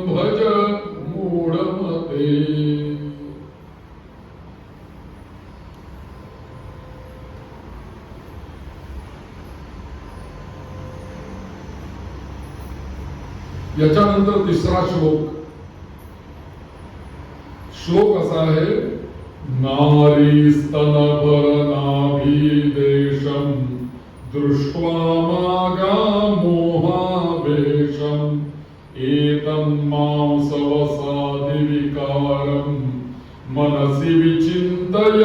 भज मूढमते. याच्यानंतर तिसरा श्लोक असा आहे, नारी स्तनभरनाभिदेशं दृष्ट्वा मागा मोहावेशम् एतन्मांसवसादिविकारं मनसि विचिन्तय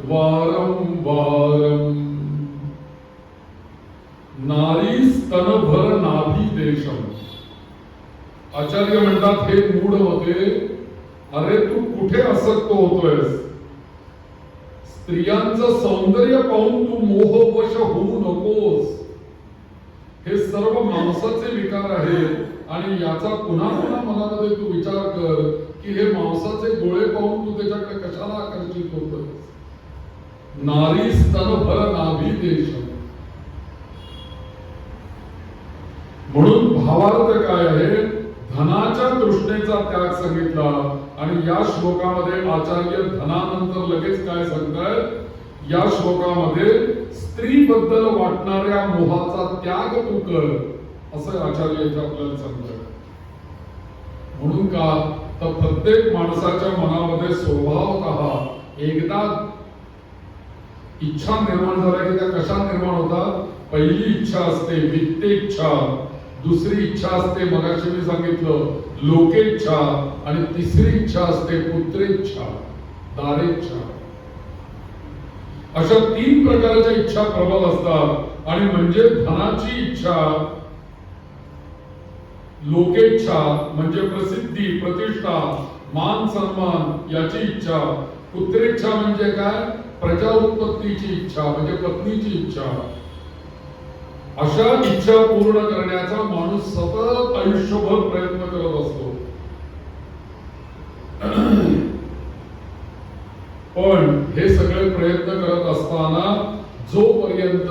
वारं वारम्. नारी स्तनभरनाभिदेशं. आचार्य म्हणतात, हे मूढ होते, अरे तू कुठे आसक्त होतोयस? स्त्रियांचं सौंदर्य पाहून तू मोहवश होऊ नकोस. हे सर्व मांसाचे विकार आहेत आणि याचा पुन्हा पुन्हा मनामध्ये तू विचार कर की हे मांसाचे गोळे पाहून तू त्याच्याकडे कशाला आकर्षित होतोयस. नारी स्तनभर नाभिदेशम. म्हणून भावार्थ काय आहे? धनाच्या तृष्णेचा त्याग सांगितला आणि या श्लोकामध्ये आचार्य धनानंतर लगेच काय सांगतायत? या श्लोकामध्ये स्त्रीबद्दल वाटणाऱ्या मोहाचा त्याग तू कर असं आचार्य इथे आपल्याला सांगतात. म्हणून का तर प्रत्येक माणसाच्या मनामध्ये स्वभावतः एकदा इच्छा निर्माण झाल्या की त्या कशा निर्माण होतात? पहिली इच्छा असते वित्तेच्छा, दुसरी इच्छा असते मगाशी मी सांगितलं लोकेच्छा, आणि तिसरी इच्छा असते पुत्रेच्छा, दारेच्छा. अशा 3 प्रकारच्या इच्छा प्रबल असतात. आणि म्हणजे धनाची इच्छा, लोकेच्छा म्हणजे प्रसिद्धी प्रतिष्ठा मान सन्मान याची इच्छा, पुत्रेच्छा म्हणजे काय? प्रजा उत्पत्तीची इच्छा म्हणजे पत्नीची इच्छा. अशा इच्छा पूर्ण करण्याचा माणूस सतत आयुष्यभर प्रयत्न करत असतो. पण हे सगळे प्रयत्न करत असताना जोपर्यंत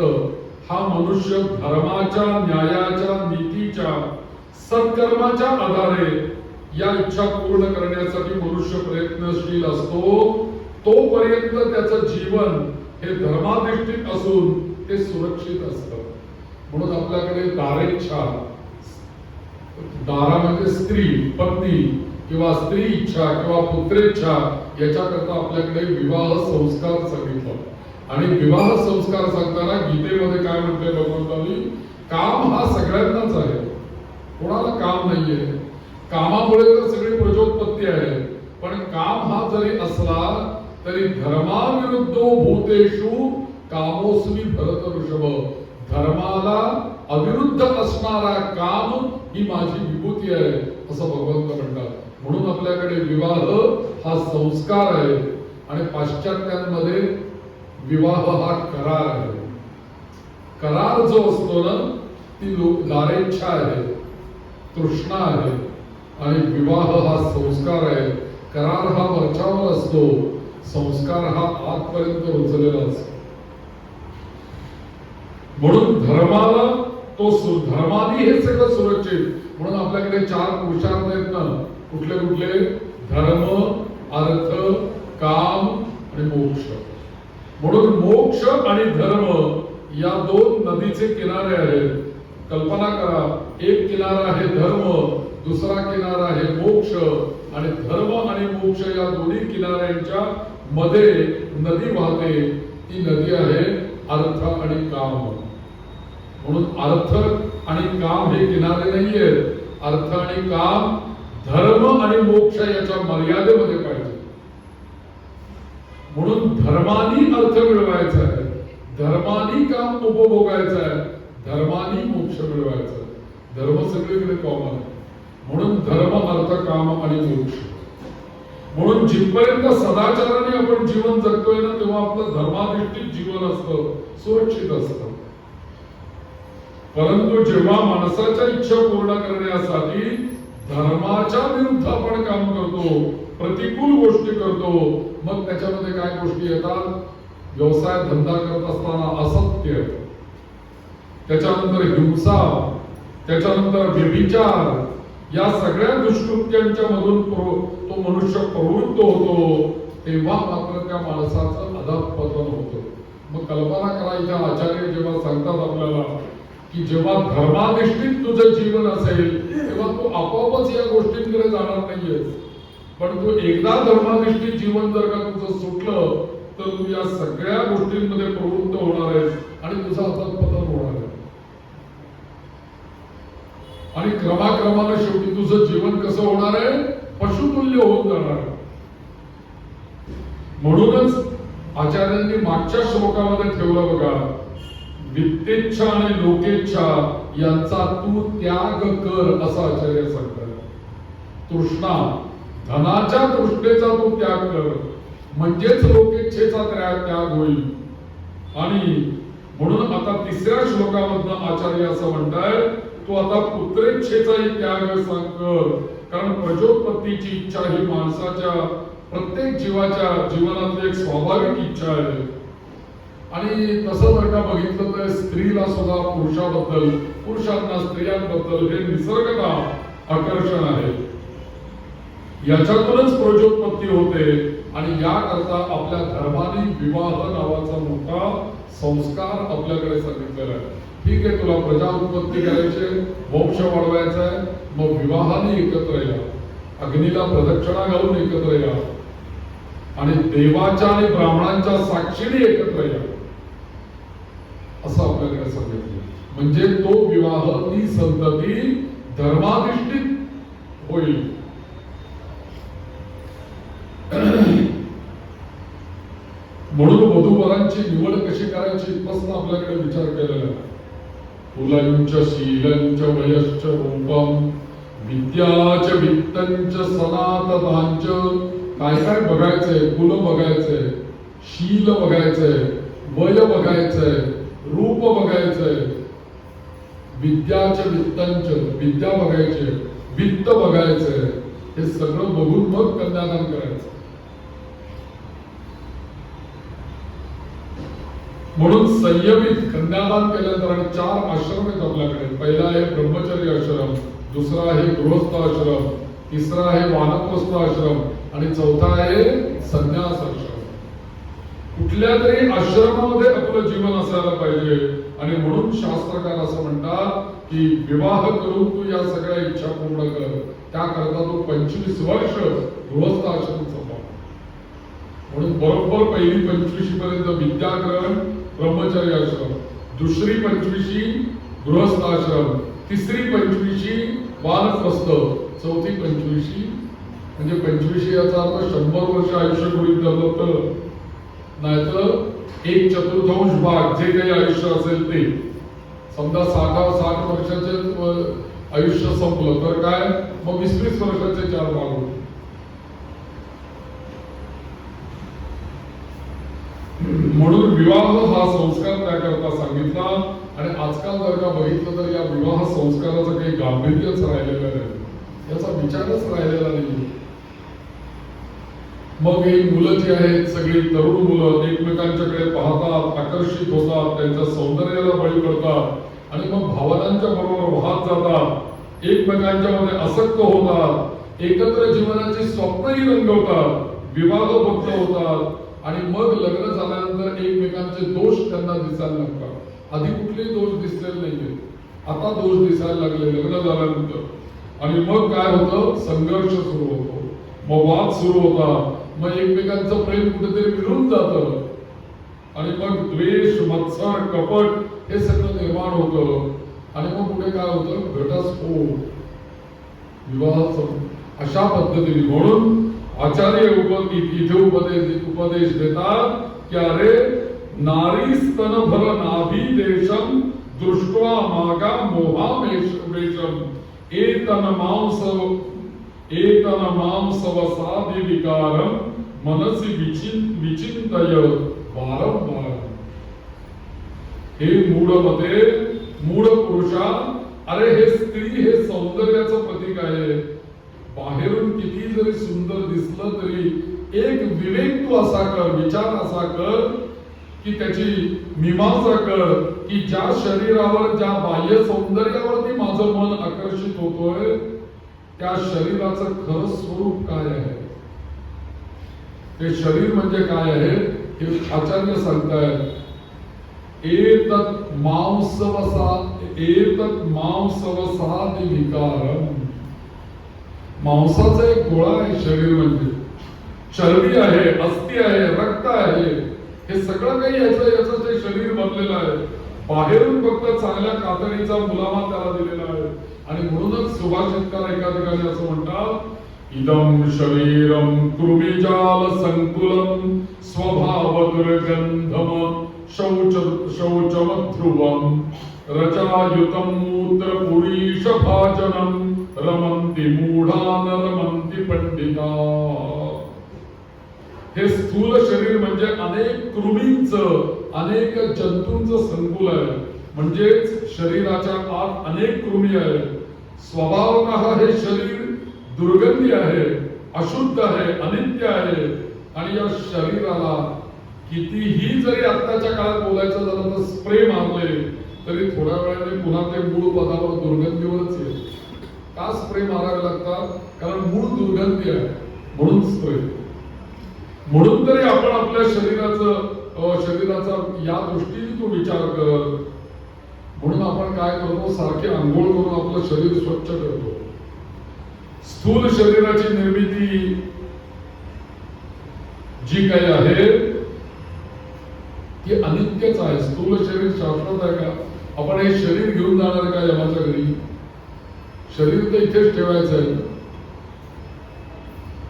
हा मनुष्य धर्माच्या, न्यायाच्या, नीतीच्या, सत्कर्माच्या आधारे या इच्छा पूर्ण करण्यासाठी मनुष्य प्रयत्नशील असतो, तोपर्यंत त्याचं जीवन हे धर्माधिष्ठित असून ते सुरक्षित असतं. म्हणून आपल्याकडे दारेच्छा, दारा म्हणजे स्त्री, पत्नी किंवा स्त्री इच्छा किंवा पुत्रेच्छा, याच्याकरता आपल्याकडे विवाह संस्कार सांगितलं. आणि विवाह संस्कार सांगताना गीतेमध्ये काय म्हटले भगवंतांनी? काम हा सगळ्यांनाच आहे, कोणाला काम नाहीये. कामामुळे तर सगळी प्रजोत्पत्ती आहे. पण काम हा जरी असला तरी धर्माविरुद्धो भूतेषु कामोस्मी भरत ऋषभ. धर्माला अविरुद्ध असणारा काम ही माझी विभूती आहे असं भगवंत म्हणतात. म्हणून आपल्याकडे विवाह हा संस्कार आहे आणि पाश्चात्यांमध्ये विवाह हा करार आहे. करार जो असतो ना, ती दारेच्छा आहे, तृष्णा आहे, आणि विवाह हा संस्कार आहे. करार हा वरच्यावर असतो, संस्कार हा आतपर्यंत रुजलेला असतो. म्हणून धर्माला तो धर्मानी हे सगळं सुरक्षित. म्हणून आपल्याकडे 4 पुरुषार्थ आहेत ना, कुठले कुठले? धर्म, अर्थ, काम आणि मोक्ष. म्हणून मोक्ष आणि धर्म या 2 नदीचे किनारे आहेत. कल्पना करा, एक किनारा आहे धर्म, दुसरा किनारा आहे मोक्ष, आणि धर्म आणि मोक्ष या दोन्ही किनाऱ्यांच्या मध्ये नदी वाहते. ती नदी आहे अर्थ आणि काम. म्हणून अर्थ आणि काम हे किनारे नाहीये. अर्थ आणि काम, धर्म आणि मोक्ष याच्या मर्यादेमध्ये पाहिजे. म्हणून धर्मानी अर्थ मिळवायचा आहे, धर्मानी काम उपभोगायचं आहे, धर्मानी मोक्ष मिळवायचा आहे. धर्म सगळीकडे कॉमन आहे. म्हणून धर्म, अर्थ, काम आणि मोक्ष. म्हणून जिथपर्यंत सदाचाराने आपण जीवन जगतोय ना, तेव्हा आपलं धर्माधिष्ठित जीवन असतं, सुरक्षित असतं. परंतु जेव्हा माणसाच्या इच्छा पूर्ण करण्यासाठी धर्माच्या विरुद्ध आपण काम करतो, प्रतिकूल गोष्टी करतो, मग त्याच्यामध्ये काय गोष्टी येतात? व्यवसाय धंदा करत असताना असत्य, त्याच्यानंतर हिंसा, त्याच्यानंतर व्यभिचार, या सगळ्या दुष्कृत्यांच्या मधून तो मनुष्य प्रवृत्त होतो, तेव्हा मात्र त्या माणसाचं अधःपतन होतं. मग कल्पना करा, इथे आचार्य जेव्हा सांगतात आपल्याला की जेव्हा धर्माधिष्ठित तुझं जीवन असेल तेव्हा तू आपोआपच या गोष्टींकडे जाणार नाहीयेस. पण तू एकदा धर्माधिष्ठित जीवन जर का तुझं सुटलं तर तू या सगळ्या गोष्टींमध्ये प्रवृत्त होणार आहेस आणि तुझं अधःपतन होणार आहे. आणि क्रमाक्रमाने शेवटी तुझं जीवन कसं होणार आहे? पशुतुल्य होऊन जाणार आहे. म्हणूनच आचार्यांनी मागच्या श्लोकामध्ये ठेवलं बघा, वित्तेच्छा आणि लोकेच्छा यांचा तू त्याग कर, असं आचार्य सांगतात. तृष्णा, धनाच्या तृष्णेचा तू त्याग कर, म्हणजेच लोकेच्छेचा त्याग होईल. आणि म्हणून आता तिसऱ्या श्लोकामधनं आचार्य असं म्हणताय, तू आता पुत्रेच्छेचाही त्याग सांग कर, कारण प्रजोत्पत्तीची इच्छा ही माणसाच्या प्रत्येक जीवाच्या जीवनातली एक स्वाभाविक इच्छा आहे. आणि तसं जर का बघितलं तर स्त्रीला सुद्धा पुरुषाबद्दल, पुरुषांना स्त्रियांबद्दल हे निसर्गतः आकर्षण आहे. याच्यातूनच प्रजोत्पत्ती होते आणि याकरता आपल्या धर्माने विवाह नावाचा मोठा संस्कार आपल्याकडे सांगितलेला आहे. ठीक आहे, तुला प्रजा उत्पत्ती करायची, वंश वाढवायचा आहे, मग विवाहाने एकत्र या, अग्नीला प्रदक्षिणा घालून एकत्र या आणि देवाच्या आणि ब्राह्मणांच्या साक्षीने एकत्र या, असं आपल्याकडे सांगितलं. म्हणजे तो विवाह, ती संतती धर्माधिष्ठित होईल. म्हणून वधूवरांची निवड कशी करायची इथपासून आपल्याकडे विचार केलेला आहे. कुलंच शीलंच वयश्च रूपम विद्याच वित्तंच सनातनांच. काय काय बघायचंय? कुल बघायचंय, शील बघायचंय, वय बघायचंय, रूप बघायचंय, विद्याच वित्तंच, विद्या बघायचे, वित्त बघायचंय. हे सगळं बघून मग कन्यादान करायचं. म्हणून संयमित कन्यादान केल्यानंतर आणि 4 आश्रम आहेत आपल्याकडे. पहिला आहे ब्रह्मचर्य आश्रम, दुसरा आहे गृहस्थ आश्रम, तिसरा आहे वानप्रस्थ आश्रम आणि चौथा आहे संन्यास आश्रम. कुठल्या तरी आश्रमामध्ये आपलं जीवन असायला पाहिजे. आणि म्हणून शास्त्रकार असं म्हणतात की विवाह करून तू या सगळ्या इच्छा पूर्ण कर. त्याकरता तू 25 वर्ष गृहस्थ आश्रम जपा. म्हणून बरोबर पहिली 25 पर्यंत विद्याग्रहण ब्रह्मचर्य आश्रम, दुसरी 25 गृहस्थ आश्रम, तिसरी 25 वानप्रस्थ, चौथी 25 म्हणजे 25 याचा अर्थ 100 वर्ष आयुष्य गृहीत धरलं तर, नाहीतर 1/4 भाग जे काही आयुष्य असेल ते. समजा 60 वर्षाचे आयुष्य संपलं तर काय, मग 20 वर्षाचे 4 भाग होते. म्हणून विवाह हा संस्कार त्याकरता सांगितला. आणि आजकाल जर का बघितलं तर या विवाह संस्काराचं काही गांभीर्यच राहिलेलं नाही, याचा विचारच राहिलेला नाही. मग ही मुलं जी आहेत सगळी तरुण मुलं एकमेकांच्याकडे पाहतात, आकर्षित होतात, त्यांच्या सौंदर्याला बळी पडतात आणि मग भावनांच्या बरोबर वाहत जातात, एकमेकांच्या मध्ये आसक्त होतात, एकत्र जीवनाची स्वप्नही रंगवतात, विवाहबद्ध होतात आणि मग लग्न झाल्यानंतर एकमेकांचे दोष त्यांना दिसायला लागतात. आधी कुठलेही दोष दिसलेले नाहीये, आता दोष दिसायला लागले लग्न झाल्यानंतर. आणि मग काय होतं, संघर्ष सुरू होतो, मग वाद सुरू होतात, मग एकमेकांचं प्रेम कुठेतरी विरून जातं आणि मग द्वेष, मत्सर, कपट हे सगळं निर्माण होतं. आणि मग पुढे काय होतं, घटस्फोट, विवाहाचं अशा पद्धतीने. म्हणून आचार्य इथे उपदेश देतात की अरे नारी स्तनभर नाभी देशम दृष्ट्वा मागा मोहामेशम एतन मांसवसादि विकारम मनसी विचिंतय वारंवार. हे मूढ पुरुषा, अरे हे स्त्री हे सौंदर्याचं प्रतीक आहे. बाहेरून किती जरी सुंदर दिसलं तरी एक विवेक तू असा कर, विचार असा कर की त्याची मीमांसा कर की ज्या शरीरावर, ज्या बाह्य सौंदर्यावरती माझं मन आकर्षित होतोय त्या शरीराचं खरं स्वरूप काय आहे, ते शरीर म्हणजे काय आहे हे आचार्य सांगतायत. एतत् मांसवसादि विकारम. मांसाचा एक गोळा आहे शरीर म्हणजे. चरबी आहे, अस्थि आहे, रक्त आहे, हे सगळं काही याचं जे शरीर बनलेलं आहे. बाहेरून फक्त चांगल्या कातडीचा मुलामा त्याला दिलेला आहे. आणि म्हणूनच सुभाषितकार एका ठिकाणी असं म्हणतात, इदं शरीरम कृमिजाल संकुलम स्वभाव दुर्गंधम शौचमध्रुवम रचायुतम मूत्र पुरीश भाजनम रमंती मूढान रमंती पंडिता. हे स्थूल शरीर म्हणजे अनेक कृमींचं, अनेक जंतूंचं संकुल आहे. म्हणजेच शरीराच्या आत अनेक कृमी आहेत. स्वभावतः हे शरीर दुर्गंधी आहे, अशुद्ध आहे, अनित्य आहे. आणि या शरीराला कितीही जरी आत्ताच्या काळात बोलायचं झालं तर स्प्रे मारले तरी थोड्या वेळाने पुन्हा ते मूळ पदावर दुर्गंधीवरच येईल. का स्प्रे मारावे लागतात? कारण मूळ दुर्गंधी आहे, म्हणून स्प्रे. म्हणून तरी आपण आपल्या शरीराचा या दृष्टीने तू विचार कर. म्हणून आपण काय करतो, सारखे आंघोळ करून आपलं शरीर स्वच्छ करतो. स्थूल शरीराची निर्मिती जी काही आहे ती अनित्यच आहे. स्थूल शरीर शाश्वत आहे का? आपण हे शरीर घेऊन जाणार का यमाच्या घरी? शरीर तर इथेच ठेवायचं आहे.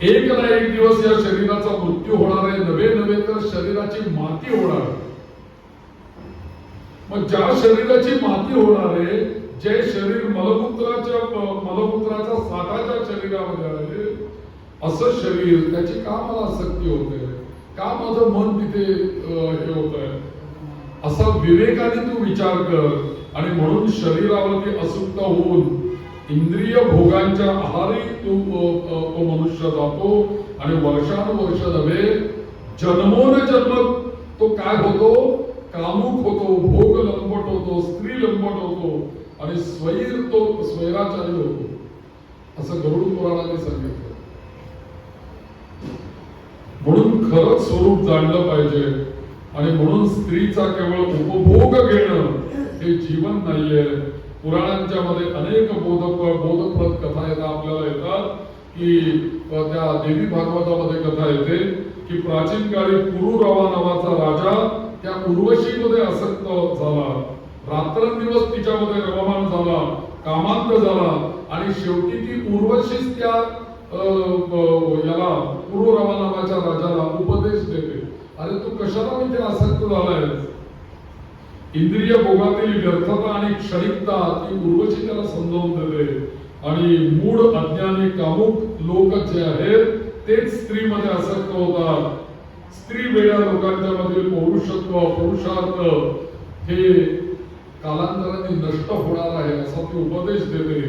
एक ना एक दिवस या शरीराचा मृत्यू होणार आहे. नव्हे तर शरीराची माती होणार. मग ज्या शरीराची माती होणार आहे, जे शरीर मलमूत्राच्या साठाच्या शरीरामध्ये आहे, असं शरीर त्याची का मला आसक्ती होते, का माझं मन तिथे हे होत आहे, असा विवेकाने तू विचार कर. आणि म्हणून शरीरावरती असुक्त होऊन इंद्रिय भोगांच्या आहारी तो मनुष्य जातो. आणि वर्षानुवर्ष नव्हे, जन्मोनजन्म तो काय होतो, कामुक होतो, भोग लंबट होतो, स्त्री लंबट होतो आणि स्वैराचारी होतो, असं गरुड पुराणाने सांगितलं. म्हणून खरंच स्वरूप जाणलं पाहिजे. आणि म्हणून स्त्रीचा केवळ उपभोग घेणं हे जीवन नाहीये. पुराणांच्या मध्ये अनेक बोधप्रद कथा आपल्याला येतात की त्या देवी भागवतामध्ये कथा येते की प्राचीन काळी पुरुरवा नावाचा राजा त्या उर्वशीमध्ये आसक्त झाला. रात्रंदिवस तिच्यामध्ये रममाण झाला, कामांत झाला. आणि शेवटी ती उर्वशीच त्या याला पुरुरवा नावाच्या राजाला उपदेश देते, अरे तू कशाला इथे आसक्त झालाय? इंद्रिय भोगातील व्यर्थता आणि क्षणिकता ती उर्वशी त्याला समजावून देते. आणि मूढ अज्ञानी कामुक लोक जे आहेत तेच स्त्रीमध्ये आसक्त होतात. स्त्री वेड्या लोकांच्या मधील पौरुषत्व, पुरुषार्थ हे कालांतराने नष्ट होणार आहे असा ती उपदेश देते.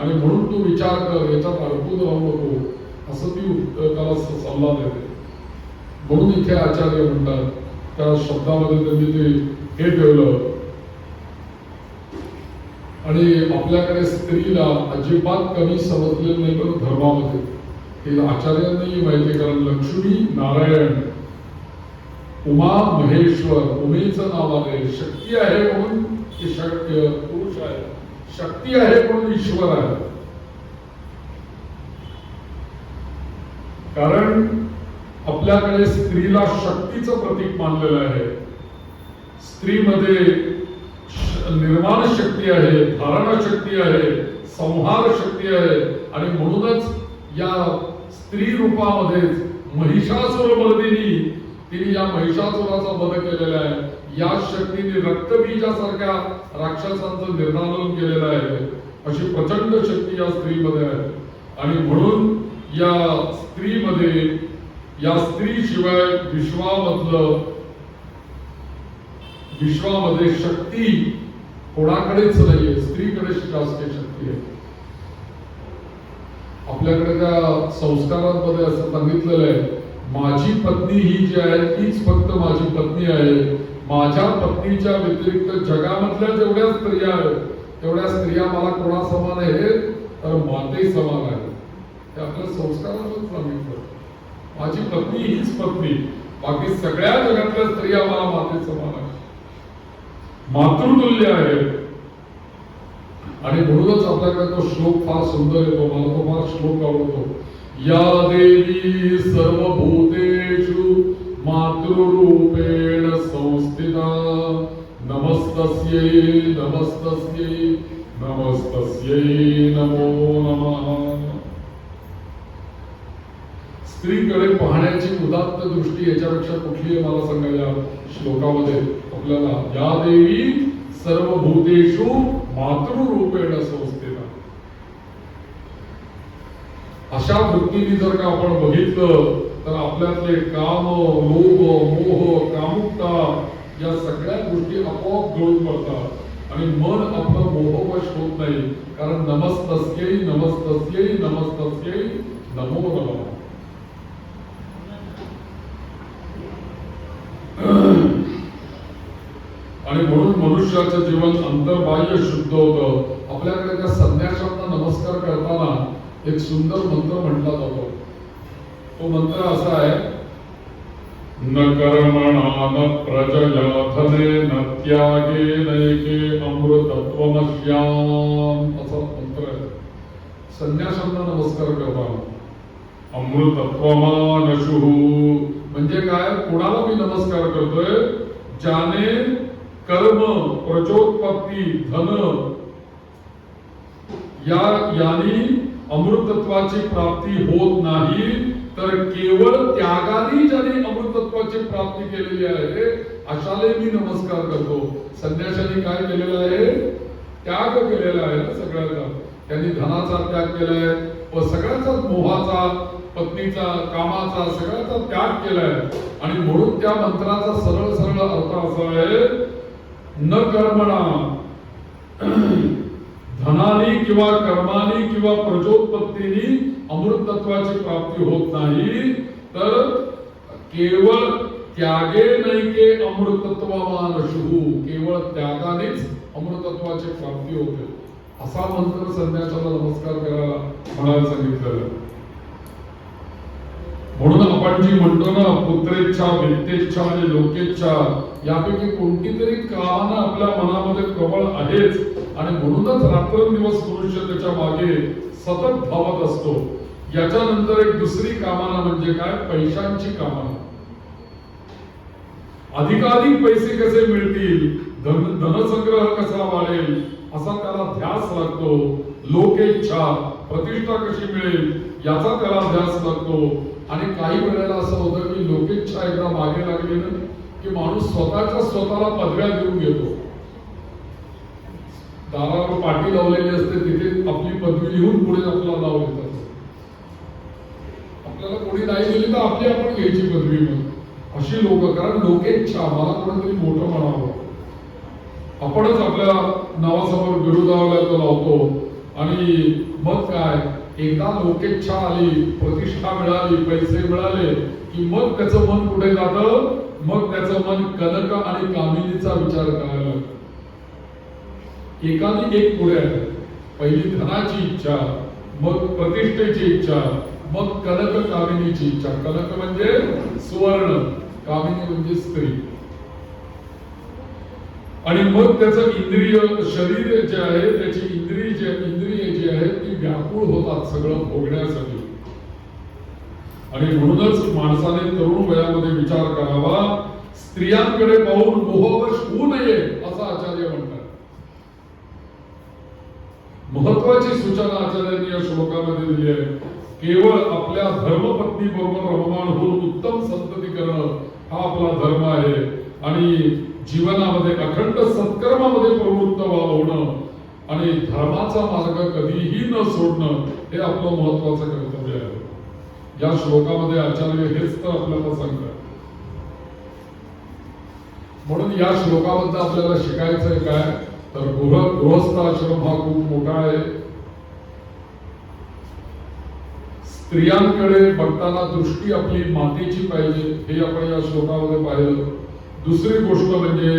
आणि म्हणून तू विचार कर, याच्यात अडकून राहू नको असं ती त्याला सल्ला देते. म्हणून इथे आचार्य म्हणतात, त्या शब्दामध्ये त्यांनी ते हे ठेवलं. आणि आपल्याकडे स्त्रीला अजिबात कमी समजलेलं नाही पण धर्मामध्ये हे आचार्यांनाही माहिती. कारण लक्ष्मी नारायण, उमा महेश्वर, उमेचं नाव आहे, शक्ती आहे म्हणून शक्य पुरुष आहे, शक्ती आहे म्हणून ईश्वर आहे. कारण आपल्याकडे स्त्रीला शक्तीचं प्रतीक मानलेलं आहे. स्त्रीमध्ये निर्माण शक्ती आहे, धारणा शक्ती आहे, संहार शक्ती आहे. आणि म्हणूनच या स्त्री रूपामध्येच महिषासुर मर्दिनी, तिने या महिषासुराचा वध केलेला आहे. या शक्तीने रक्तबीजासारख्या राक्षसांचं निर्नालन केलेलं आहे. अशी प्रचंड शक्ती या स्त्रीमध्ये आहे. आणि म्हणून या स्त्रीमध्ये, या स्त्रीशिवाय विश्वामध्ये शक्ती कोणाकडेच नाहीये. स्त्रीकडेच जास्त शक्ती आहे. आपल्याकडे त्या संस्कारांमध्ये असं सांगितलेलं आहे, माझी पत्नी ही जी आहे तीच फक्त माझी पत्नी आहे. माझ्या पत्नीच्या व्यतिरिक्त जगामधल्या जेवढ्या स्त्रिया आहेत तेवढ्या स्त्रिया मला कोणासमान आहेत तर माते समान आहे. हे आपल्या संस्कारातच सांगितलं. माझी पत्नी हीच पत्नी, बाकी सगळ्या जगातल्या स्त्रिया मला माते समान आहे, मातृतुल्य आहे. आणि म्हणूनच आपल्याकडे तो श्लोक फार सुंदर येतो, मला तो फार श्लोक आवडतो. या देवी सर्वभूतेषु मातृरूपेण संस्थिता नमस्तस्यै नमस्तस्यै नमस्तस्यै नमो नमः. स्त्रीकडे पाहण्याची उदात्त दृष्टी याच्यापेक्षा कुठली आहे मला सांगा या श्लोकामध्ये आपल्याला. या देवी सर्वभूतेषु मातृरूपेण संस्थिता. अशा वृत्तीने जर का आपण बघितलं तर आपल्यातले काम, लोभ, मोह, कामुकता या सगळ्या गोष्टी आपोआप गळून पडतात आणि मन आपलं मोहवश होत नाही. कारण नमस्तस्यै नमस्तस्यै नमस्तस्यै नमो नमः. आणि म्हणून मनुष्याचं जीवन अंतर्बाह्य शुद्ध होतं. आपल्याकडे त्या संन्याशांना नमस्कार करताना एक सुंदर मंत्र म्हटला जातो. तो मंत्र असा आहे, न कर्मणा न प्रजया धने न त्यागे नैके अमृतत्वमस्याम. असा मंत्र आहे. संन्याशांना नमस्कार करताना अमृतत्वमानशुः म्हणजे काय, कोणाला मी नमस्कार करतोय, ज्याने कर्म, प्रचोत्पत्ती, धन यानी अमृतत्वाची प्राप्ती होत नाही, तर केवळ त्यागाने ज्याने अमृतत्वाची प्राप्ती केलेली आहे अशाला मी नमस्कार करतो. संन्याशाने काय केलेलं आहे, त्याग केलेला आहे ना सगळ्याचा. त्यांनी धनाचा त्याग केलाय, सगळ्याचाच मोहाचा, पत्नीचा, कामाचा, सगळ्याचा त्याग केलाय. आणि म्हणून त्या मंत्राचा सरळ सरळ अर्थ असा आहे, न कर्मणा, धनानी किंवा कर्मानी किंवा प्रचोत्पत्तीनी अमृतत्वाची प्राप्ती होत नाही, तर केवळ त्यागे नैके अमृतत्वमानशुः, केवळ त्यागानेच अमृतत्वाची प्राप्ती होते. असा मंत्र संन्यासाला नमस्कार करायला म्हणायला सांगितलं. म्हणून आपण जी म्हणतो ना, पुत्रेच्छा, वित्तेच्छा आणि लोकेच्छा, यापैकी कोणती तरी कामना आपल्या मनामध्ये प्रबळ आहेच. आणि म्हणूनच रात्रंदिवस मनुष्य त्याच्या मागे सतत धावत असतो. याच्यानंतर एक दुसरी कामना म्हणजे काय, पैशांची कामना. अधिकाधिक पैसे कसे मिळतील, धनसंग्रह कसा वाढेल असा त्याला ध्यास लागतो. लोकेच्छा, प्रतिष्ठा कशी मिळेल याचा त्याला ध्यास लागतो. आणि काही वेळेला असं होतं की लोकेच्छा एकदा मागे लागली ना की माणूस स्वतःला पदव्या देऊन घेतो. दारावर पाटी लावलेली असते, तिथे आपली पदवी लिहून पुढे आपल्याला नाव येतात. आपल्याला कोणी नाही दिली तर आपली आपण घ्यायची पदवी. मग अशी लोक, कारण लोकेच्छा, मला कोणीतरी मोठं म्हणावं, आपणच आपल्या नावासमोर विरोधावल्याचं लावतो. आणि मग काय, एकदा लोकेच्छा आली, प्रतिष्ठा मिळाली, पैसे मिळाले की मग त्याचं मन कुठे जातं, मग त्याचं मन कनक आणि कामिनीचा विचार करायला लागतं. एकाने एक पुढे आहे. पहिली धनाची इच्छा, मग प्रतिष्ठेची इच्छा, मग कनक कामिनीची इच्छा. कनक म्हणजे सुवर्ण, कामिनी म्हणजे स्त्री. आणि मग त्याचं इंद्रिय, शरीर जे आहे, त्याची इंद्रिय जी आहे ती व्याकुळ होतात सगळं भोगण्यासाठी. आणि म्हणूनच माणसाने तरुण वयामध्ये विचार करावा, स्त्रियांकडे पाहून मोहवश होऊ नये असं आचार्य म्हणतात. महत्वाची सूचना आचार्यांनी या श्लोकामध्ये दिली आहे. केवळ आपल्या धर्मपत्नी बरोबर रममाण होऊन उत्तम संतती करणं हा आपला धर्म आहे. आणि जीवनामध्ये अखंड सत्कर्मामध्ये प्रवृत्त होणं आणि धर्माचा मार्ग कधीही न सोडणं हे आपलं महत्वाचं कर्तव्य आहे. या श्लोकामध्ये आचार्य हेच तर आपल्याला सांगतात. म्हणून या श्लोकाबद्दल आपल्याला शिकायचंय काय, तर गृहस्थ आश्रम हा खूप मोठा आहे. स्त्रियांकडे बघताना दृष्टी आपली मातेची पाहिजे, हे आपण या श्लोकामध्ये पाहिलं. दुसरी गोष्ट म्हणजे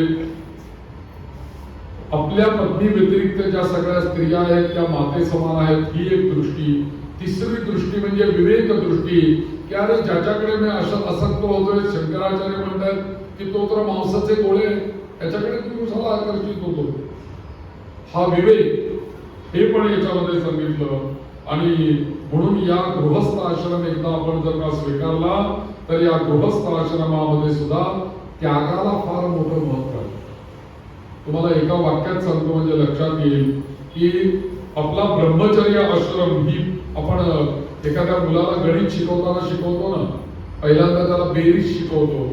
आपल्या पत्नी व्यतिरिक्त ज्या सगळ्या स्त्रिया आहेत त्या माते समान आहेत, ही एक दृष्टी. तिसरी दृष्टी म्हणजे विवेक दृष्टी, की अरे ज्याच्याकडे मी असक्तो होतोय, शंकराचार्य म्हणतात की तो तर मांसाचे गोळे, त्याच्याकडे तुम्ही कशाला आकर्षित होतो. हा विवेक हे पण याच्यामध्ये सांगितलं. आणि म्हणून या गृहस्थ आश्रम एकदा आपण जर का स्वीकारला तर या गृहस्थ आश्रमामध्ये सुद्धा त्यागाला फार मोठं महत्व आहे. तुम्हाला एका वाक्यात सांगतो म्हणजे लक्षात येईल की आपला ब्रह्मचर्य आश्रम ही आपण एखाद्या मुलाला गणित शिकवताना शिकवतो ना, पहिल्यांदा त्याला बेरीज शिकवतो.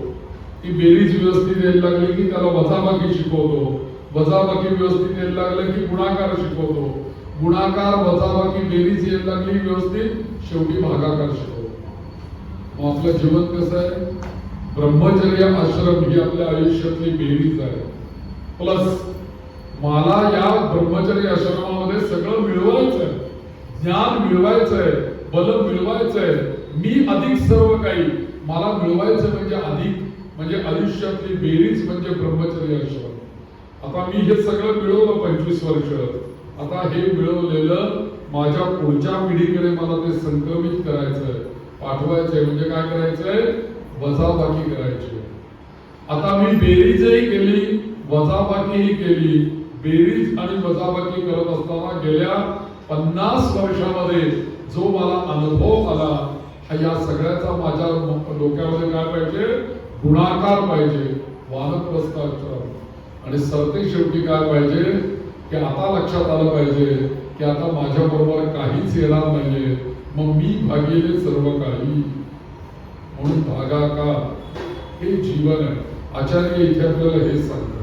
ती बेरीज व्यवस्थित यायला लागली की त्याला वजाबाकी शिकवतो. वजाबाकी व्यवस्थित यायला लागलं की गुणाकार शिकवतो. गुणाकार वजाबाकी बेरीज यायला लागली व्यवस्थित, शेवटी भागाकार शिकवतो. मग आपलं जीवन कसं आहे? ब्रह्मचर्य आश्रम ही आपल्या आयुष्यातली बेरीज आहे. प्लस मला या ब्रह्मचर्य आश्रमामध्ये सगळं मिळवायचंय, ज्ञान मिळवायचंय, बल मिळवायचंय, मी अधिक सर्व काही मला मिळवायचं म्हणजे अधिक, म्हणजे आयुष्यातली बेरीज म्हणजे ब्रह्मचर्य आश्रम. आता मी हे सगळं मिळवलं 25 वर्ष. आता हे मिळवलेलं माझ्या पुढच्या पिढीकडे मला ते संक्रमित करायचंय, पाठवायचंय. म्हणजे काय करायचंय? वजाबाकी करायची. आता मी बेरीजही केली, वजाबाकीही केली. बेरीज आणि वजाबाकी करत असताना गेल्या 50 वर्षामध्ये जो मला अनुभव आला, या सगळ्याचा माझ्या डोक्यामध्ये काय पाहिजे? गुणाकार पाहिजे, वानप्रस्थ आश्रम. आणि सरते शेवटी काय पाहिजे? की आता लक्षात आलं पाहिजे की आता माझ्या बरोबर काहीच येणार नाहीये, मग मी भागेले सर्व काही. म्हणून भागाकार हे जीवन आहे. आचार्य इथे आपल्याला हे सांगतात.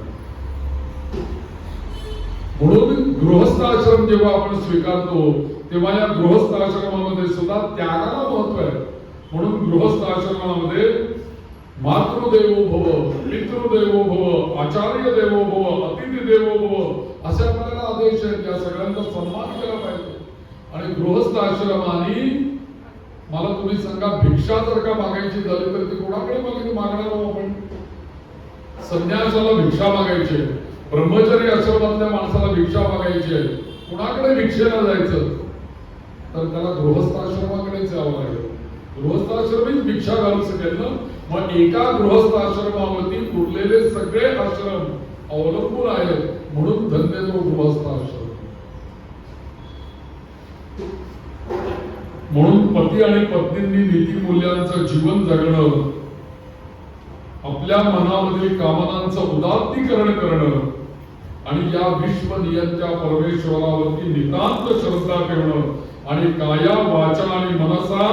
म्हणून गृहस्थ आश्रम जेव्हा आपण स्वीकारतो तेव्हा या गृहस्थ आश्रमामध्ये सुद्धा त्यागाला महत्व आहे. म्हणून गृहस्थ आश्रमामध्ये मातृदेवो भव, पितृदेवो भव, आचार्य देवो भव, अतिथी देवो भव असे आपल्याला आदेश आहेत. या सगळ्यांचा सन्मान केला पाहिजे. आणि गृहस्थ आश्रमाने मला तुम्ही सांगा, भिक्षा जर का मागायची झाली तर ती कोणाकडे मागणार आपण? संन्यासाला भिक्षा मागायची, ब्रह्मचर्य आश्रमातल्या माणसाला भिक्षा मागायची आहे, कुणाकडे भिक्षेला जायचं? तर त्याला गृहस्थ आश्रमाकडेच यावं लागेल. गृहस्थ आश्रमीच भिक्षा घालू शकेल ना. मग एका गृहस्थ आश्रमावरती उरलेले सगळे आश्रम अवलंबून आहेत. म्हणून धन्य तो गृहस्थ आश्रम. म्हणून पती आणि पत्नींनी नीती मूल्यांचं जीवन जगणं, आपल्या मनामधील कामनांचं उदात्तीकरण करणं आणि या विश्वनियंत्या परमेश्वरावरती नितांत श्रद्धा ठेवणं आणि काया वाचा आणि मनसा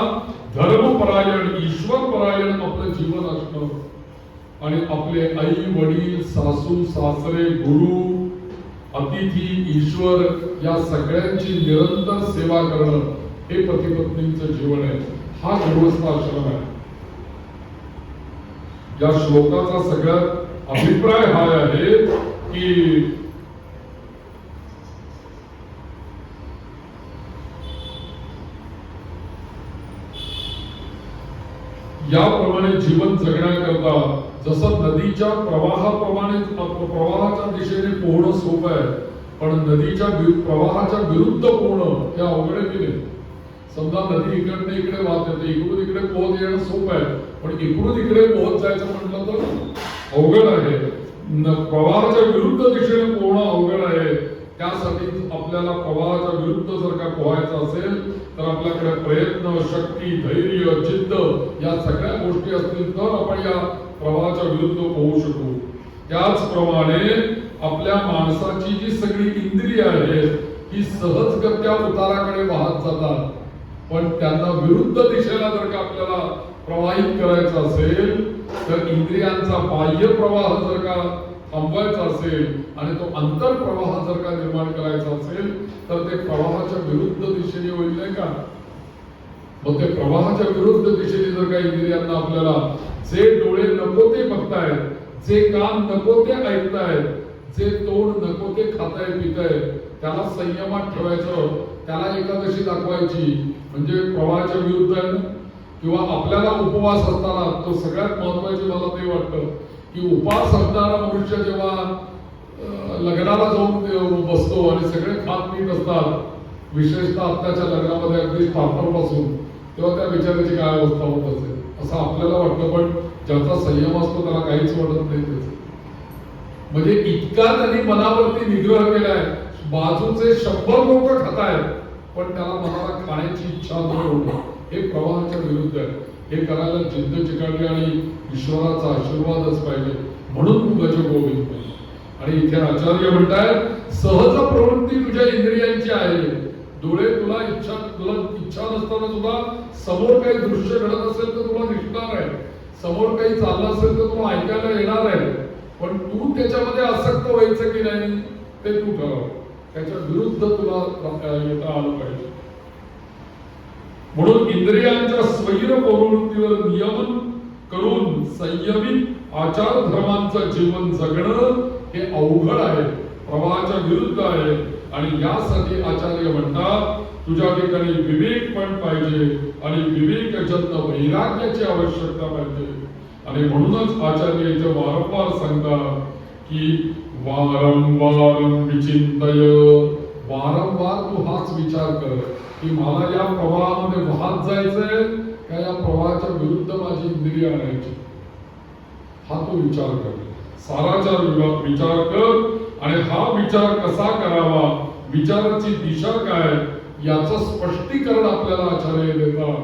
धर्मपरायण, ईश्वरपरायण आपलं जीवन असणं आणि आपले आई वडील, सासू सासरे, गुरु, अतिथी, ईश्वर या सगळ्यांची निरंतर सेवा करणं हे पती पत्नींचं जीवन आहे. हा गृहस्थ आश्रम आहे. या श्लोकाचा सगळ्यात अभिप्राय हा आहे की याप्रमाणे जीवन जगण्याकरता जसं नदीच्या प्रवाहाप्रमाणे प्रवाहाच्या दिशेने पोहणं सोपं आहे, पण नदीच्या प्रवाहाच्या विरुद्ध पोहणं हे अवघड आहे. समजा नदी इकडनं इकडे वाहत येते, इकडून इकडे पोहत येणं सोपं आहे, पण इकडून इकडे पोहत जायचं म्हटलं तर अवघड आहे. प्रवाहाच्या विरुद्ध दिशेने पोहणं अवघड आहे. त्यासाठी आपल्याला प्रवाहाच्या विरुद्ध जर का पोहायचं असेल तर आपल्याकडे प्रयत्न, शक्ती, धैर्य, जिद्द या सगळ्या गोष्टी असतील तर आपण या प्रवाहाच्या विरुद्ध पोहू शकू. त्याचप्रमाणे आपल्या माणसाची जी सगळी इंद्रिय आहेत ही सहजगत्या उताराकडे वाहत जातात, पण त्यांना विरुद्ध दिशेला जर का आपल्याला प्रवाहित करायचं असेल तर इंद्रियांचा बाह्य प्रवाह जर का थांबवायचा असेल आणि तो अंतर प्रवाह जर का निर्माण करायचा असेल तर ते प्रवाहाच्या विरुद्ध दिशेने होईल नाही का? मग ते प्रवाहाच्या विरुद्ध दिशेने जर का इंद्रियांना आपल्याला जे डोळे नको ते बघतायत, जे कान नको ते ऐकतायत, जे तोंड नको ते खाताय पिताय, त्याला संयमात ठेवायचं, त्याला एकादशी दाखवायची म्हणजे प्रवाहाच्या विरुद्ध आहे ना. किंवा आपल्याला उपवास असताना तो सगळ्यात महत्वाचे मला ते वाटतं की उपवास असणारा मनुष्य जेव्हा लग्नाला जाऊन बसतो आणि सगळे खात पीत असतात, विशेषतः आत्ताच्या लग्नामध्ये अगदी स्टार्टर पासून, तेव्हा त्या बिचाराची काय अवस्था होत असेल असं आपल्याला वाटतं. पण ज्याचा संयम असतो त्याला काहीच वाटत नाही त्याचं. म्हणजे इतका त्यांनी मनावरती निग्रह केलाय, बाजूचे 100 लोक खात आहेत पण त्याला मनाला खाण्याची इच्छा न होणं हे प्रवाहाच्या विरुद्ध आहे. हे करायला जिद्द चिकाटली आणि ईश्वराचा आशीर्वादच पाहिजे, म्हणून भज गोविंद. आणि इथे आचार्य म्हणतायत सहज प्रवृत्ती तुझ्या इंद्रियांची आहे. डोळे तुला इच्छा नसताना सुद्धा समोर काही दृश्य घडत असेल तर तुला दिसणार आहे, समोर काही चाललं असेल तर तुला ऐकायला येणार आहे, पण तू त्याच्यामध्ये आसक्त व्हायचं की नाही ते तू ठरव. त्याच्या विरुद्ध तुला येता आलं पाहिजे. म्हणून इंद्रियांच्या स्वैर प्रवृत्तीवर नियमन करून संयमित आचार धर्मांचं जीवन जगणं हे अवघड आहे, प्रवाहाच्या विरुद्ध आहे. आणि यासाठी आचार्य म्हणतात तुझ्या ठिकाणी विवेक पण पाहिजे आणि विवेकजन्य वैराग्याची आवश्यकता पाहिजे. आणि म्हणूनच आचार्य इथे वारंवार सांगतात की वारंवार विचिंतय, वारंवार तू हाच विचार कर की मला या प्रवाहामध्ये वाहत जायचंय का या प्रवाहाच्या विरुद्ध माझी इंद्रिय आणायची. हा तो विचार कर, साराचार विचार कर. आणि हा विचार कसा करावा, विचाराची दिशा काय याचं स्पष्टीकरण आपल्याला आचार्य देतात.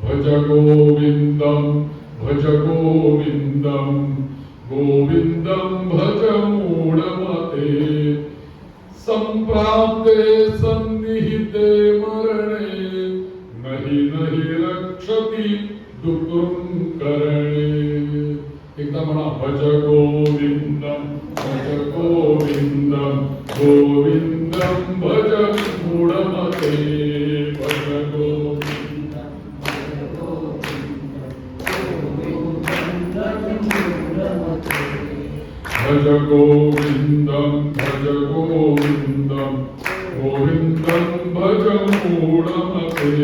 भज गोविंदम भज गोविंदम गोविंदम भज मूढमते संप्राप्ते सन्निहिते मरणे नहि नहि रक्षति दुःखं करणे. एकदा म्हणा भज गोविंदम भज गोविंदम गोविंदम भज मूढमते भज गोविंदम भज गोविंदम भज गोविंदम गोविंदम भज मूढमते.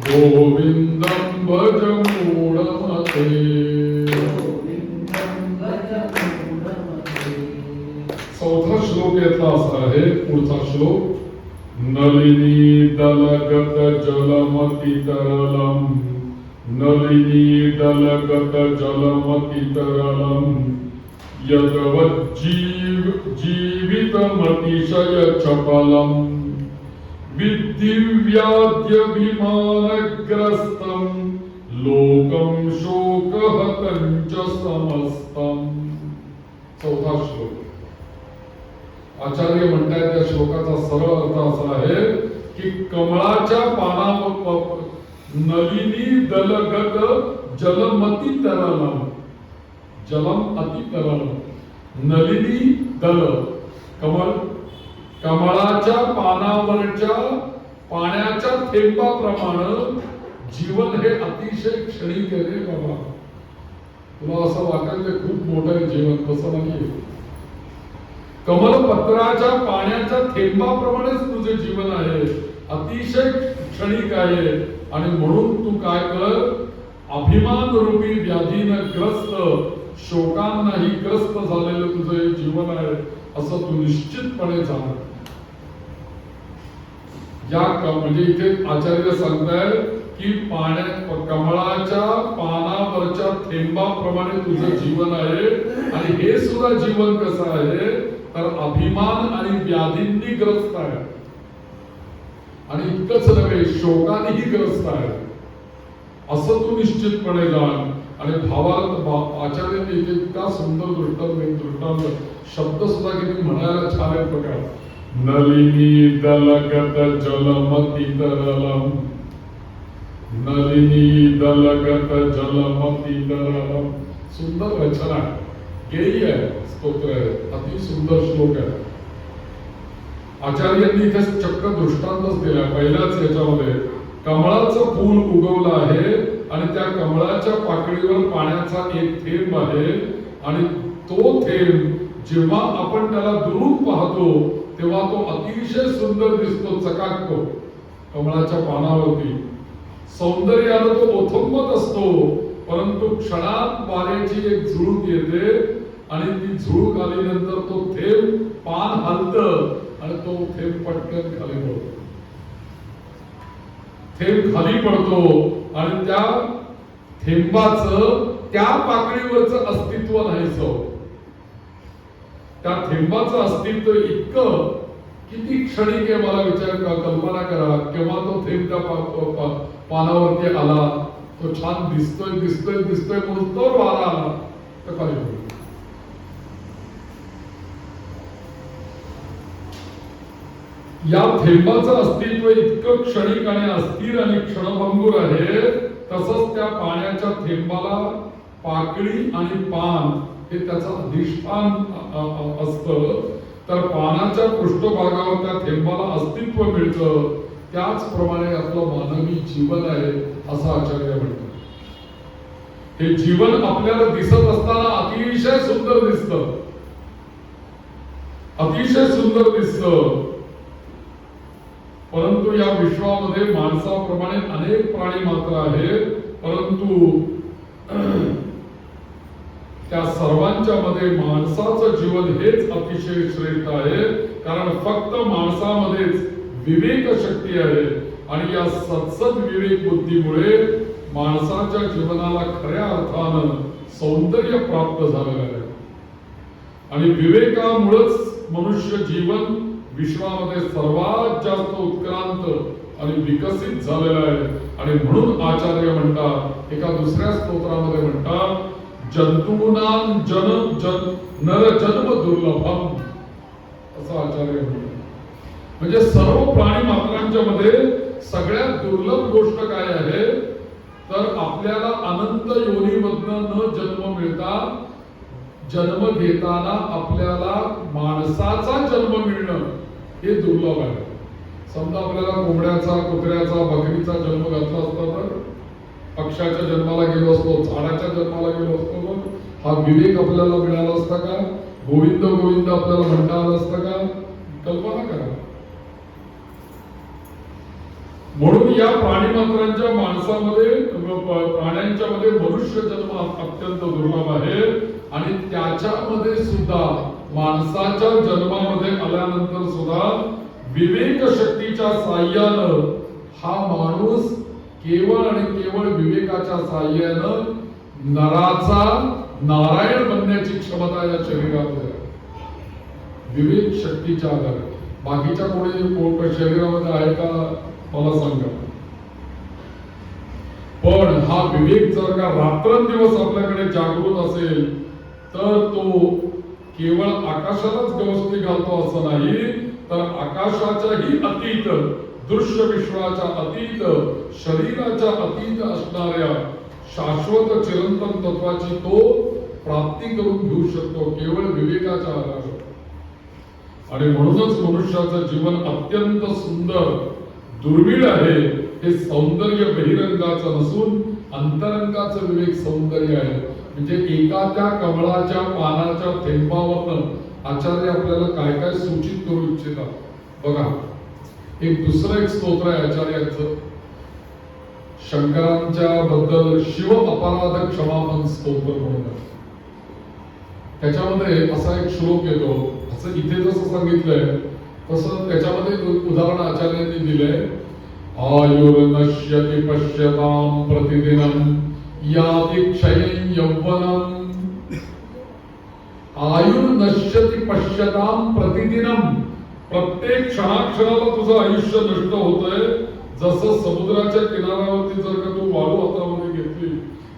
गोविंदम भज मूढमते. चौथा श्लोक यातला असा आहे, पुढचा श्लोक नलिनी दलगत जलमती तरलम नलिनी दलगत जलमती तरलम यद्वज्जीव जीवितमतिशय चपलम विद्दिव्याद्यभिमानग्रस्तं लोकं शोकहतं च समस्तं. चौथा श्लोक आचार्य म्हणतात त्या श्लोकाचा सरळ अर्थ असा आहे की कमळाच्या पानावर नलिनी दलगत जलमती तरलम, जलम अति तरलम, नलिनी दल कमळ, कमळाच्या पानावरच्या पाण्याच्या थेंबाप्रमाणे जीवन हे अतिशय क्षणिक आहे रे बाबा. तुला असं वाटेल ते खूप मोठं आहे जीवन, तसं नाहीये. कमलपत्राच्या पाण्याच्या थेंबाप्रमाणेच तुझे जीवन आहे, अतिशय क्षणिक आहे. आणि म्हणून तू काय कर, अभिमान रूपी व्याधीनं ग्रस्त, शोकांनाही ग्रस्त झालेलं तुझं जीवन आहे असं तू निश्चितपणे जाण. या म्हणजे इथे आचार्य सांगताय की कमळाच्या पानावरच्या थेंबाप्रमाणे तुझं जीवन आहे. आणि हे सुद्धा जीवन कसं आहे तर अभिमान आणि व्याधींनी ग्रस्त आहे. आणि इतकंच नव्हे, शोकानेही ग्रस्त आहे असं तू निश्चितपणे जाण. आणि भावार्थ आचार्यांनी इथे इतका सुंदर दृष्टांत शब्द सुद्धा किती म्हणायला छान आहेत बघा. नलिनी दलगत जलमती तरलम नलिनी दलगत जलमती तरलम. सुंदर रचना आहे, गेयी आहे, स्तोत्र आहे, अति सुंदर श्लोक आहे. आचार्यांनी इथे चक्क दृष्टांतच दिला. पहिल्याच याच्यामध्ये कमळाचं फूल उगवलं आहे आणि त्या कमळाच्या पाकळीवर पाण्याचा एक थेंब आहे. आणि तो थेंब जेव्हा आपण त्याला दुरून पाहतो तेव्हा तो अतिशय सुंदर दिसतो, चकाकतो कमळाच्या पानावरती. सौंदर्याला तो ओथंबत असतो, परंतु क्षणात वाऱ्याची एक झुळूक येते आणि ती झुळूक आल्यानंतर तो थेंब पान हलतं आणि तो थेंब पटकन खाली पडतो. थेंब खाली पडतो आणि त्या थेंबाचं त्या पाकळीवरचं अस्तित्व नाहीसं. त्या थेंबाचं अस्तित्व इतकं किती क्षणिक आहे मला कल्पना करा. केव्हा तो थेंब त्या पानावरती आला, तो छान दिसतोय दिसतोय दिसतोय म्हणून तो वारा आला तर खाली पडला. या थेंबाचं अस्तित्व इतकं क्षणिक आणि अस्थिर आणि क्षणभंगूर आहे. तसंच त्या पाण्याच्या थेंबाला पाकळी आणि पान हे त्याचं अधिष्ठान असतं. तर पानाच्या पृष्ठभागावर त्या थेंबाला अस्तित्व मिळतं. त्याचप्रमाणे आपलं मानवी जीवन आहे असं आचार्य म्हणतात. हे जीवन आपल्याला दिसत असताना अतिशय सुंदर दिसतं, अतिशय सुंदर दिसतं. परंतु या विश्वामध्ये माणसाप्रमाणे अनेक प्राणी मात्र आहेत. परंतु त्या सर्वांच्या मध्ये माणसाचं जीवन हेच अतिशय श्रेष्ठ आहे. कारण फक्त माणसामध्येच विवेक शक्ती आहे आणि या सत्सद विवेक बुद्धीमुळे माणसाच्या जीवनाला खऱ्या अर्थानं सौंदर्य प्राप्त झालेलं आहे. आणि विवेकामुळेच मनुष्य जीवन विश्वामध्ये सर्वात जास्त उत्क्रांत आणि विकसित झालेला आहे. आणि म्हणून आचार्य म्हणतात, एका दुसऱ्या स्तोत्रामध्ये म्हणतात, जंतूनां नर जन्म दुर्लभम, असं आचार्य म्हणतात. म्हणजे सर्व प्राणी मात्रांच्या मध्ये सगळ्यात दुर्लभ गोष्ट काय आहे तर आपल्याला अनंत योनीमधनं न जन्म मिळता जन्म घेताना आपल्याला माणसाचा जन्म मिळणं हे दुर्लभ आहे. समजा आपल्याला कोंबड्याचा, कुत्र्याचा, बकरीचा जन्म घातला असता तर, पक्षाच्या जन्माला गेलो असतो, झाडाच्या जन्माला गेलो असतो तर हा विवेक आपल्याला मिळाला असता का? गोविंद गोविंद आपल्याला म्हणता आलं असतं का? कल्पना करा. म्हणून या प्राणी मात्रांच्या माणसामध्ये प्राण्यांच्या मध्ये मनुष्य जन्म अत्यंत दुर्लभ आहे. आणि त्याच्यामध्ये सुद्धा माणसाच्या जन्मामध्ये आल्यानंतर सुद्धा विवेक शक्तीच्या साह्यानं हा माणूस केवळ आणि केवळ विवेकाच्या साह्यानं नराचा नारायण बनण्याची क्षमता या शरीरामध्ये आहे. विवेक शक्तीच्या आधारे. बाकीच्या कोणी शरीरामध्ये आहे का मला सांगा. पण हा विवेक जर का रात्रंदिवस आपल्याकडे जागृत असेल तर तो केवळ आकाशालाच गवसणी घालतो असं नाही, तर आकाशाच्याही अतीत, दृश्य विश्वाच्या अतीत, शरीराच्या अतीत असणाऱ्या शाश्वत चिरंतन तत्वाची तो प्राप्ती करून घेऊ शकतो केवळ विवेकाच्या आधारे. आणि म्हणूनच मनुष्याचं जीवन अत्यंत सुंदर, दुर्मिळ आहे. हे सौंदर्य बहिरंगाचं नसून अंतरंगाचं विवेक सौंदर्य आहे. म्हणजे एका त्या कमळाच्या पानाच्या थेंबावरनं आचार्य आपल्याला काय काय सूचित करू इच्छितात बघा. एक दुसरं एक स्तोत्र आहे आचार्यांचं, शंकरांच्या बद्दल शिव अपराध क्षमापन स्तोत्र म्हणून. त्याच्यामध्ये असा एक श्लोक येतो, असं इथे जसं सांगितलंय तसं त्याच्यामध्ये उदाहरण आचार्यांनी दिलंय. आयुर्नश्यति पश्यतां प्रतिदिनं याति क्षयं यौवनम्. आयुर्नश्यति पश्यतां प्रतिदिनं, प्रत्येक क्षणाक्षणाला तुझं आयुष्य नष्ट होतंय. जसं समुद्राच्या किनाऱ्यावरती जर का तू वाळू हातामध्ये घेतली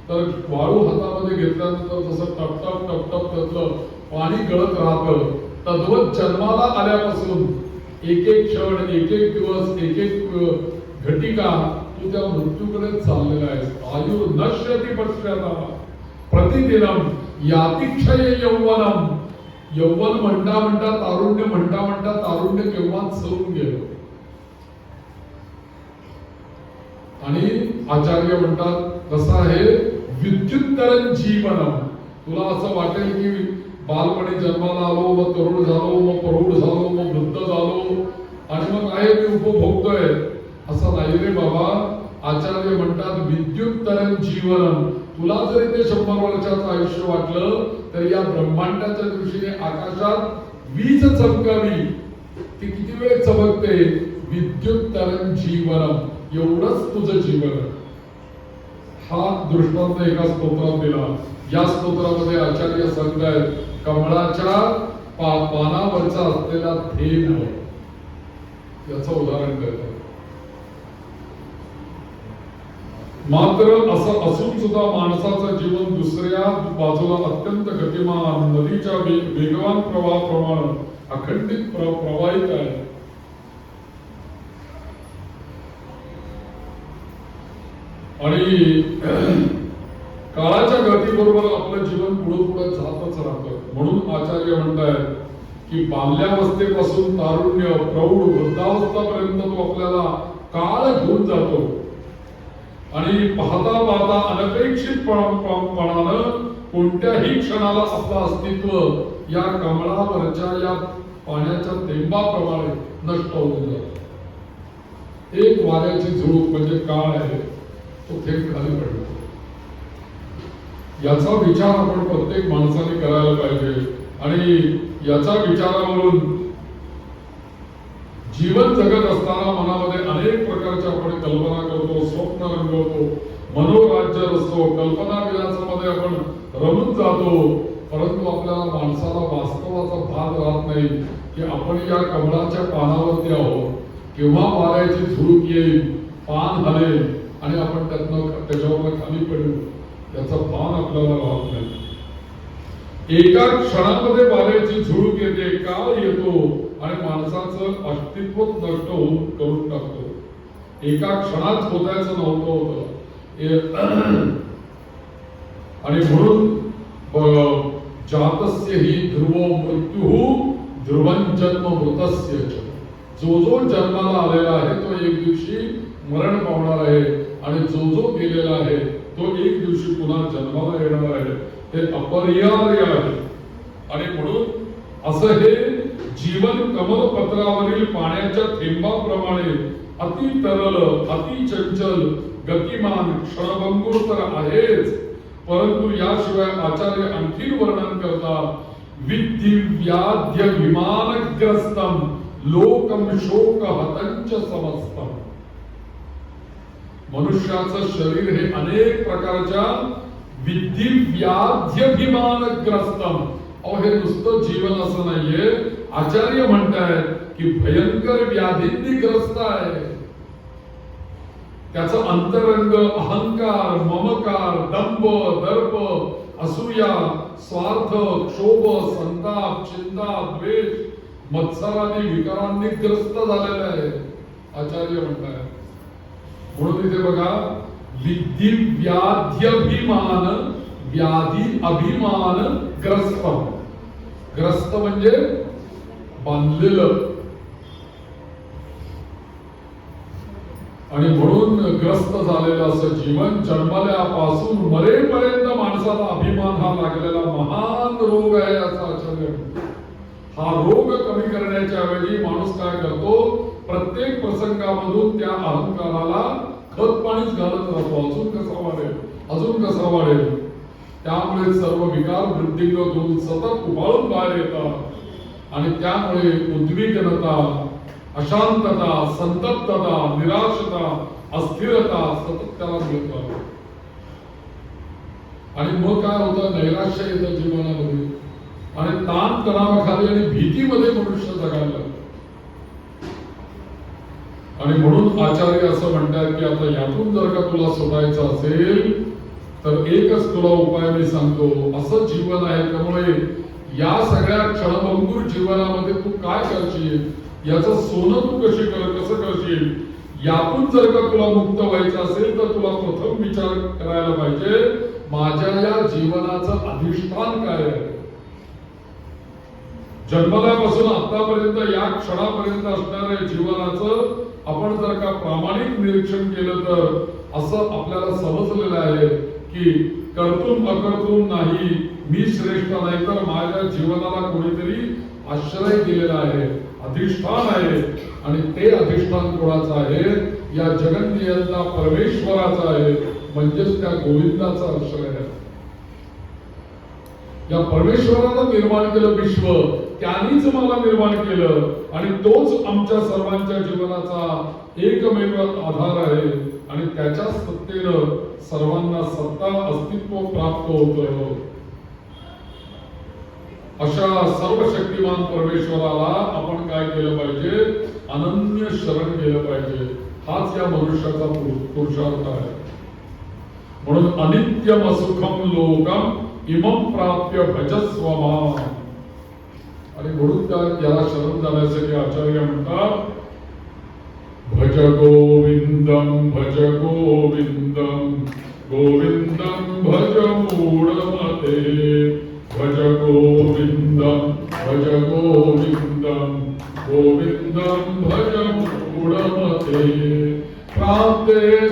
तर वाळू हातामध्ये घेतल्यानंतर जसं टपटप टपटप त्यातलं पाणी गळत राहतं, तद्वत जन्माला आल्यापासून एक एक क्षण, एक एक दिवस, एक एक घटिका तू त्या मृत्यूकडे चाललेला आहेस. आयुर्नश्यति पश्यतां प्रतिदिनं याति क्षय यौवनम्. यौवन म्हणता म्हणता तारुण्य, म्हणता म्हणता तारुण्य केव्हा सरून गेलं. आणि आचार्य म्हणतात कसं आहे, विद्युत्तरं जीवनम. तुला असं वाटेल की बालपणी जन्माला आलो, मग तरुण झालो, मग प्रौढ झालो, मग वृद्ध झालो आणि मग आहे मी उपभोगतोय. असं नाही रे बाबा. आचार्य म्हणतात विद्युत्तरं जीवनम. तुला जरी ते 100 वर्षाचं आयुष्य वाटलं तर या ब्रह्मांडाच्या दृष्टीने आकाशात वीज चमकावी, ती किती वेळ चमकते? विद्युत्तरं जीवनम, एवढंच तुझं जीवन. हा दृष्टांत एका स्तोत्रात दिला. या स्तोत्रामध्ये आचार्य सांगतायत कमळाच्या पानावरचा असलेला थेंब याचं उदाहरण देतात. मात्र असं असून सुद्धा माणसाचं जीवन दुसऱ्या बाजूला अत्यंत गतिमान नदीच्या वेगवान प्रवाहाप्रमाणे अखंडित प्रवाहित आहे. आणि काळाच्या गतीबरोबर आपलं जीवन पुढे पुढे जातच राहतं. म्हणून आचार्य म्हणतायत की बाल्यावस्थेपासून तारुण्य, प्रौढ, वृद्धावस्थापर्यंत तो आपल्याला काळ घेऊन जातो. आणि पाहता पाहता अनपेक्षितपणानं कोणत्याही क्षणाला आपलं अस्तित्व या कमळावरच्या या पाण्याच्या थेंबाप्रमाणे नष्ट होऊन जातं. एक वाऱ्याची झुळूक म्हणजे काळ आहे, तो थेंब खाली पडतो. याचा विचार आपण प्रत्येक माणसाने करायला पाहिजे. आणि याचा विचारावरून जीवन जगत असताना मनामध्ये अनेक प्रकारच्या आपण कल्पना करतो, स्वप्न रंगवतो, मनोराज्य रचतो, कल्पना विलासामध्ये आपण रमून जातो. परंतु आपल्याला माणसाला वास्तवाचा भाग राहत नाही की आपण या कमळाच्या पानावरती आहोत. केव्हा वाऱ्याची झुळूक येईल, पान हलेल आणि आपण त्याच्यावर खाली पडू, याचा भान आपल्याला राहत नाही. एका क्षणामध्ये वाऱ्याची झुळूक येते, काळ येतो आणि माणसाचं अस्तित्व नष्ट होऊन करून टाकतो. एका क्षणात होतायचं नव्हतं होतं. आणि म्हणून जातस्य ही ध्रुवो मृत्यू ध्रुवं जन्म मृतस्य च. जो जो जन्माला आलेला आहे तो एक दिवशी मरण पावणार आहे आणि जो जो गेलेला आहे तो एक दिवशी पुन्हा जन्माला येणार आहे. हे अपरिहार्य आहे. आणि म्हणून असं हे जीवन कमलपत्रावरील पाण्याच्या थेंबाप्रमाणे अति तरल, अति चंचल, गतिमान, क्षणभंगुर तर आहेच. परंतु याशिवाय आचार्य आणखी वर्णन करतात विद्धि व्याध्य विमानग्रस्तम लोकम शोक हतंच समस्तम. मनुष्याचं शरीर हे अनेक प्रकारच्या विद्धि व्याध्यभिमानग्रस्तम. अहो हे नुसतं जीवन असं नाहीये. आचार्य म्हणतायत की भयंकर व्याधींनी ग्रस्त आहे. त्याचं अंतरंग अहंकार, ममकार, दंभ, दर्प, असूया, स्वार्थ, क्षोभ, संताप, चिंता, द्वेष, मत्सरादी विकारांनी ग्रस्त झालेले आहे. आचार्य म्हणतायत. म्हणून इथे बघा विद्धि व्याध्यभिमान, व्याधी अभिमान ग्रस्त. ग्रस्त म्हणजे बांधलेलं. आणि म्हणून ग्रस्त झालेलं असं जीवन जन्मल्यापासून मरेपर्यंत माणसाला अभिमान हा लागलेला महान रोग आहे असा आचार्य. हा रोग कमी करण्याच्या ऐवजी माणूस काय करतो? प्रत्येक प्रसंगामधून त्या अहंकाराला खत पाणीच घालत राहतो. अजून कसा वाढेल, अजून कसा वाढेल. त्यामुळे सर्व विकार वृद्धिंग होऊन सतत उभाळून बाहेर येतात. आणि त्यामुळे उद्विग्नता, अशांतता, संतप्तता, निराशता, अस्थिरता सतत त्याला मिळतात. आणि मग काय होतं? नैराश्य येतं जीवनामध्ये आणि ताण तणावाखाली आणि भीतीमध्ये मनुष्य जगायला लागतो. आणि म्हणून आचार्य असं म्हणतात की आता यातून जर का तुला सुटायचं असेल तर एकच तुला उपाय मी सांगतो. असं जीवन आहे. त्यामुळे या सगळ्या क्षणभंगुर जीवनामध्ये तू काय करशील, याचं सोनं तू कसं करशील, यातून जर का तुला मुक्त व्हायचं असेल तर तुला प्रथम विचार करायला पाहिजे माझ्या या जीवनाचं अधिष्ठान काय आहे. जन्मल्यापासून आतापर्यंत या क्षणापर्यंत असणाऱ्या जीवनाचं आपण जर का प्रामाणिक निरीक्षण केलं तर असं आपल्याला समजलेलं आहे की कर्तुम अकर्तुम नाही, मी श्रेष्ठ नाही, तर माझ्या जीवनाला कोणीतरी आश्रय दिलेला आहे, अधिष्ठान आहे. आणि ते अधिष्ठान कोणाचं आहे? या जगन्नियंता परमेश्वराचा आहे, म्हणजेच त्या गोविंदाचा आश्रय आहे. या परमेश्वरानं निर्माण केलं विश्व, त्यानेच मला निर्माण केलं आणि तोच आमच्या सर्वांच्या जीवनाचा एकमेव आधार आहे आणि त्याच्या सत्तेनं सर्वांना सत्ता अस्तित्व प्राप्त होतं. अशा सर्वशक्तिमान परमेश्वराला आपण काय केलं पाहिजे? अनन्य शरण केलं पाहिजे. हाच या मनुष्याचा पुरुषार्थ आहे. म्हणून अनित्यम असुखम लोकम इमं प्राप्य भजस्व माम. आणि म्हणून याला शरण जाण्यासाठी आचार्य म्हणतात, भज गोविंदम भज गोविंदम गोविंदम भज मूढमते. भज गोविंदम भज गोविंदम गोविंदम भज मूढमते. प्राप्ते